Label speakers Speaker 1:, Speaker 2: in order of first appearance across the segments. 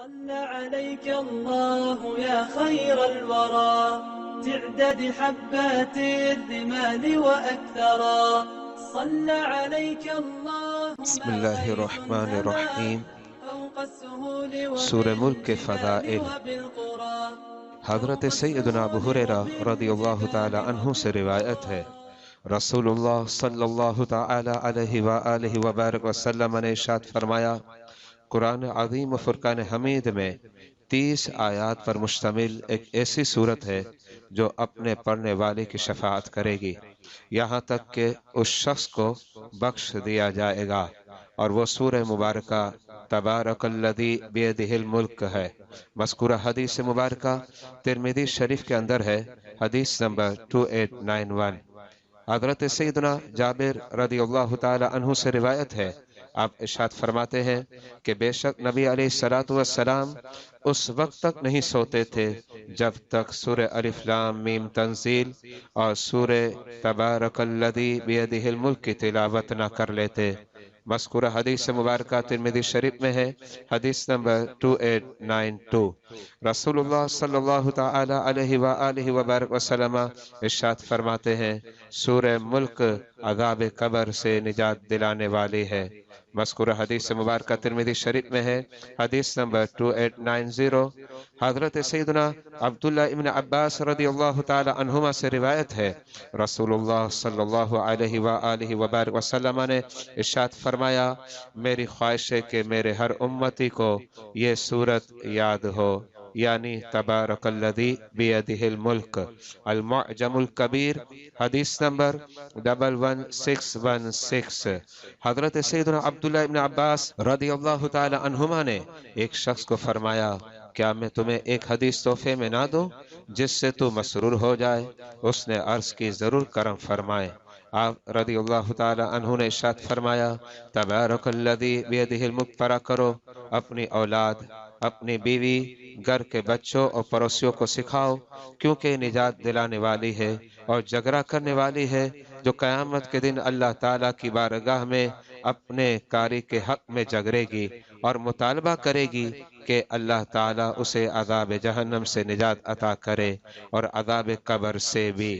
Speaker 1: صلى عليك الله يا خير الورى تعدد حبات الرمال وأكثرا صلى عليك الله
Speaker 2: بسم اللہ الرحمن الرحیم۔ سورہ ملک کے فضائل۔ حضرت سیدنا ابو ہریرہ رضی اللہ تعالی عنہ سے روایت ہے، رسول اللہ صلی اللہ تعالی علیہ وآلہ وبارک وسلم نے ارشاد فرمایا، قرآن عظیم و فرقان حمید میں 30 آیات پر مشتمل ایک ایسی صورت ہے جو اپنے پڑھنے والے کی شفاعت کرے گی یہاں تک کہ اس شخص کو بخش دیا جائے گا، اور وہ سورہ مبارکہ تبارک الذی بیدہ الملک ہے۔ مذکورہ حدیث مبارکہ ترمذی شریف کے اندر ہے، حدیث نمبر 2891۔ حضرت سیدنا جابر رضی اللہ تعالی عنہ سے روایت ہے، آپ ارشاد فرماتے ہیں کہ بے شک نبی علیہ السلام اس وقت تک نہیں سوتے تھے جب تک سورہ الف لام میم تنزیل اور سورہ تبارک الذی بیدہ الملک کی تلاوت نہ کر لیتے۔ مذکورہ حدیث مبارکہ ترمذی شریف میں ہے، حدیث نمبر 2892۔ رسول اللہ صلی اللہ تعالی علیہ وآلہ وبارک وسلم ارشاد فرماتے ہیں، سورہ ملک عذاب قبر سے نجات دلانے والی ہے۔ مذکورہ حدیث مبارکہ ترمذی شریف میں ہے، حدیث نمبر 2890۔ حضرت سیدنا عبداللہ ابن عباس رضی اللہ تعالی عنہما سے روایت ہے، رسول اللہ صلی اللہ علیہ وآلہ وبارک وسلم نے ارشاد فرمایا، میری خواہش ہے کہ میرے ہر امتی کو یہ سورت یاد ہو، یعنی تبارک الذی بیدہ الملک۔ المعجم الکبیر، حدیث نمبر 11616۔ حضرت سیدنا عبداللہ ابن عباس رضی اللہ تعالی عنہما نے ایک شخص کو فرمایا، کیا میں تمہیں ایک حدیث تحفے میں نہ دوں جس سے تو مسرور ہو جائے؟ اس نے عرض کی، ضرور کرم فرمائے۔ آپ رضی اللہ تعالی عنہ نے ارشاد فرمایا، تبارک الذی بیدہ الملک پڑھا کرو، اپنی اولاد، اپنی بیوی، گھر کے بچوں اور پڑوسیوں کو سکھاؤ، کیونکہ نجات دلانے والی ہے اور جھگڑا کرنے والی ہے، جو قیامت کے دن اللہ تعالیٰ کی بارگاہ میں اپنے کاری کے حق میں جھگڑے گی اور مطالبہ کرے گی کہ اللہ تعالیٰ اسے عذاب جہنم سے نجات عطا کرے اور عذاب قبر سے بھی۔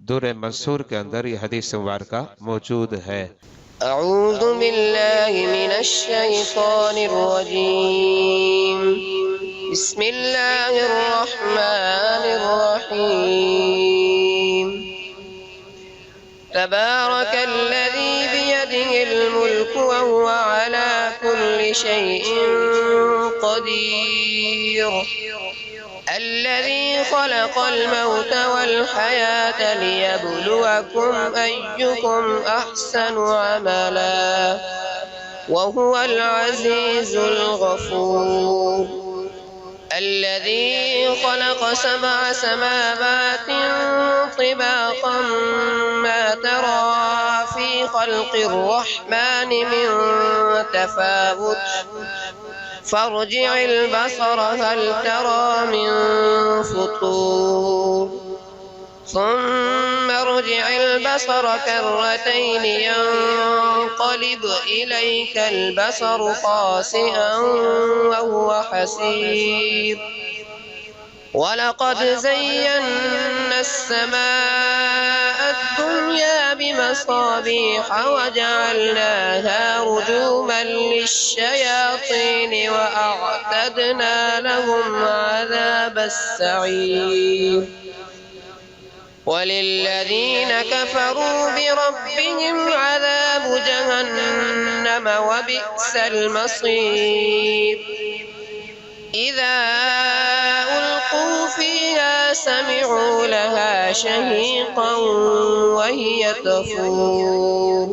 Speaker 2: در منصور کے اندر یہ حدیث مبارکہ موجود ہے۔
Speaker 3: اعوذ باللہ من الشیطان الرجیم، بسم اللہ الرحمن الرحیم، تبارک الذی بیدہ الملک وهو على كل شيء قدیر، الذي خلق الموت والحياة ليبلوكم أيكم أحسن عملا وهو العزيز الغفور، الذي خلق 7 سماوات طباقا ما ترى في خلق الرحمن من تفاوت فارجع البصر هل ترى من فطور، ثم ارجع البصر كرتين ينقلب إليك البصر خاسئا وهو حسير، ولقد زينا السماء الدنيا بمصابيح وجعلناها رجوما للشياطين وأعتدنا لهم عذاب السعير، وللذين كفروا بربهم عذاب جهنم وبئس المصير، إذا ألقوا فيها سمعوا لها شهيقا وهي تفور،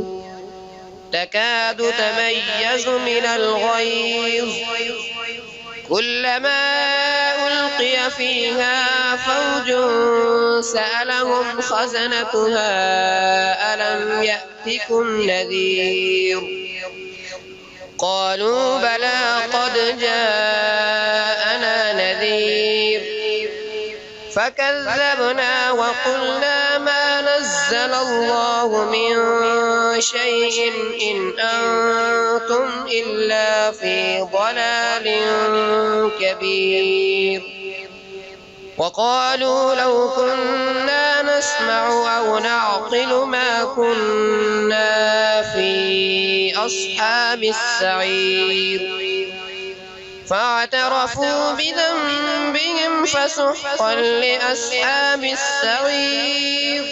Speaker 3: تكاد تميز من الغيظ، كلما ألقي فيها فوج سألهم خزنتها ألم يأتكم نذير، قالوا بلى قد جاءنا نذير، فكذبنا وقلنا ما نزل الله من شيء إن أنتم إلا في ضلال كبير. وقالوا لو كنا نسمع أو نعقل ما كنا في أصحاب السعير. فاعترفوا بذنبهم فسحقا لأصحاب السعير.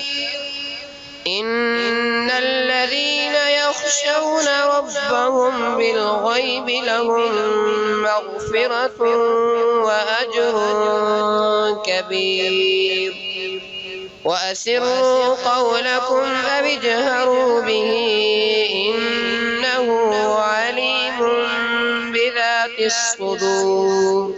Speaker 3: إن الذين يخشون ربهم بالغيب لهم مغفرة وأجر كبير. وأسروا قولكم أو اجهروا به إنه عليم بذات الصدور.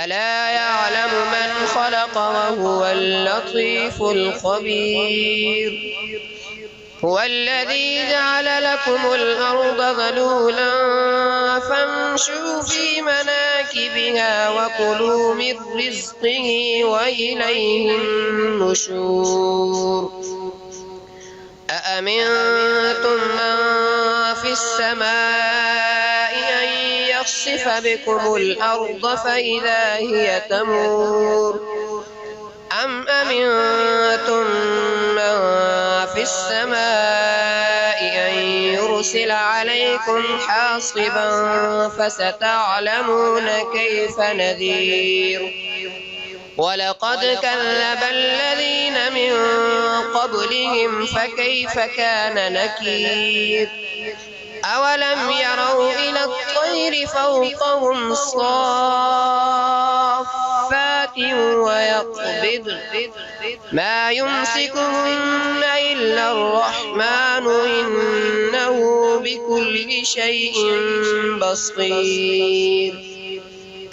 Speaker 3: ألا يعلم من خلق وهو اللطيف الخبير. هو الذي جعل لكم الأرض ذلولا فامشوا في مناكبها وكلوا من رزقه وإليه النشور. أأمنتم من في السماء أن يخسف بكم الأرض فإذا هي تمور. أم أمنتم من في السماء أن يرسل عليكم حاصبا فستعلمون كيف نذير. ولقد كذب الذين من قبلهم فكيف كان نكير. أولم يروا إلى الطير فوقهم صافات ويقبض ما يمسكهن إلا الرحمن إنه بكل شيء بصير.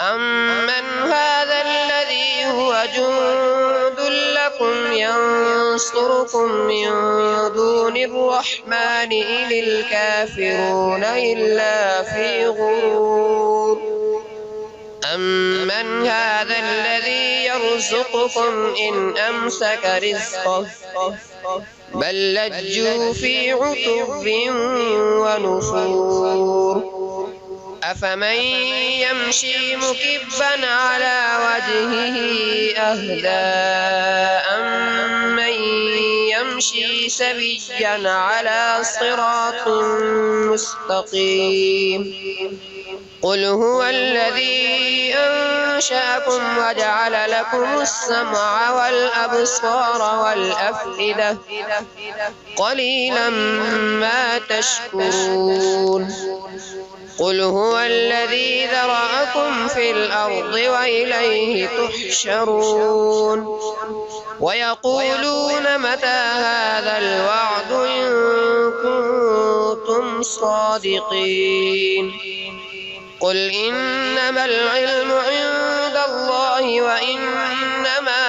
Speaker 3: أمن هذا الذي هو جند لكم ينصركم من دون الرحمن إن الكافرون إلا في غرور. أمن هذا الذي يرزقكم إن أمسك رزقه بل لجوا في عتب ونفور. أفمن يمشي مكبا على وجهه أهدى أمن يمشي سويا على صراط مستقيم. قل هو الذي أنشأكم وجعل لكم السمع والأبصار والأفئدة قليلا ما تشكرون. قل هو الذي ذرأكم في الأرض وإليه تحشرون. ويقولون متى هذا الوعد إن كنتم صادقين. قل إنما العلم عند الله وإنما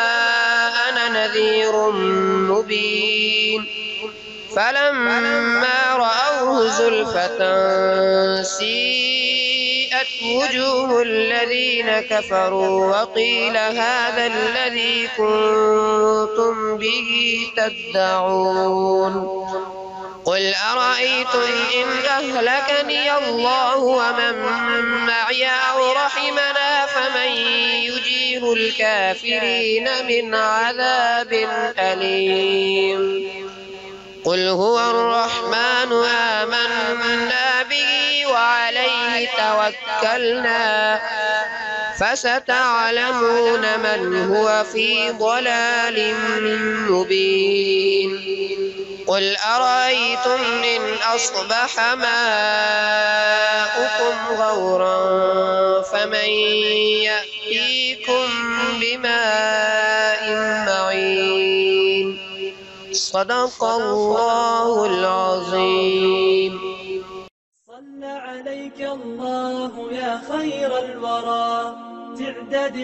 Speaker 3: أنا نذير مبين. فلما رأوه زلفة سيئت وجوه الذين كفروا وقيل هذا الذي كنتم به تدعون. قل أرأيتم إن أهلكني الله ومن معي أو رحمنا فمن يجير الكافرين من عذاب أليم. قل هو الرحمن آمنا به وعليه توكلنا فستعلمون من هو في ضلال مبين. قل أرأيتم إن أصبح ماؤكم غورا فمن يأتيكم بماء معين. صدق الله العظيم.
Speaker 1: صلى عليك الله يا خير الورى تعداد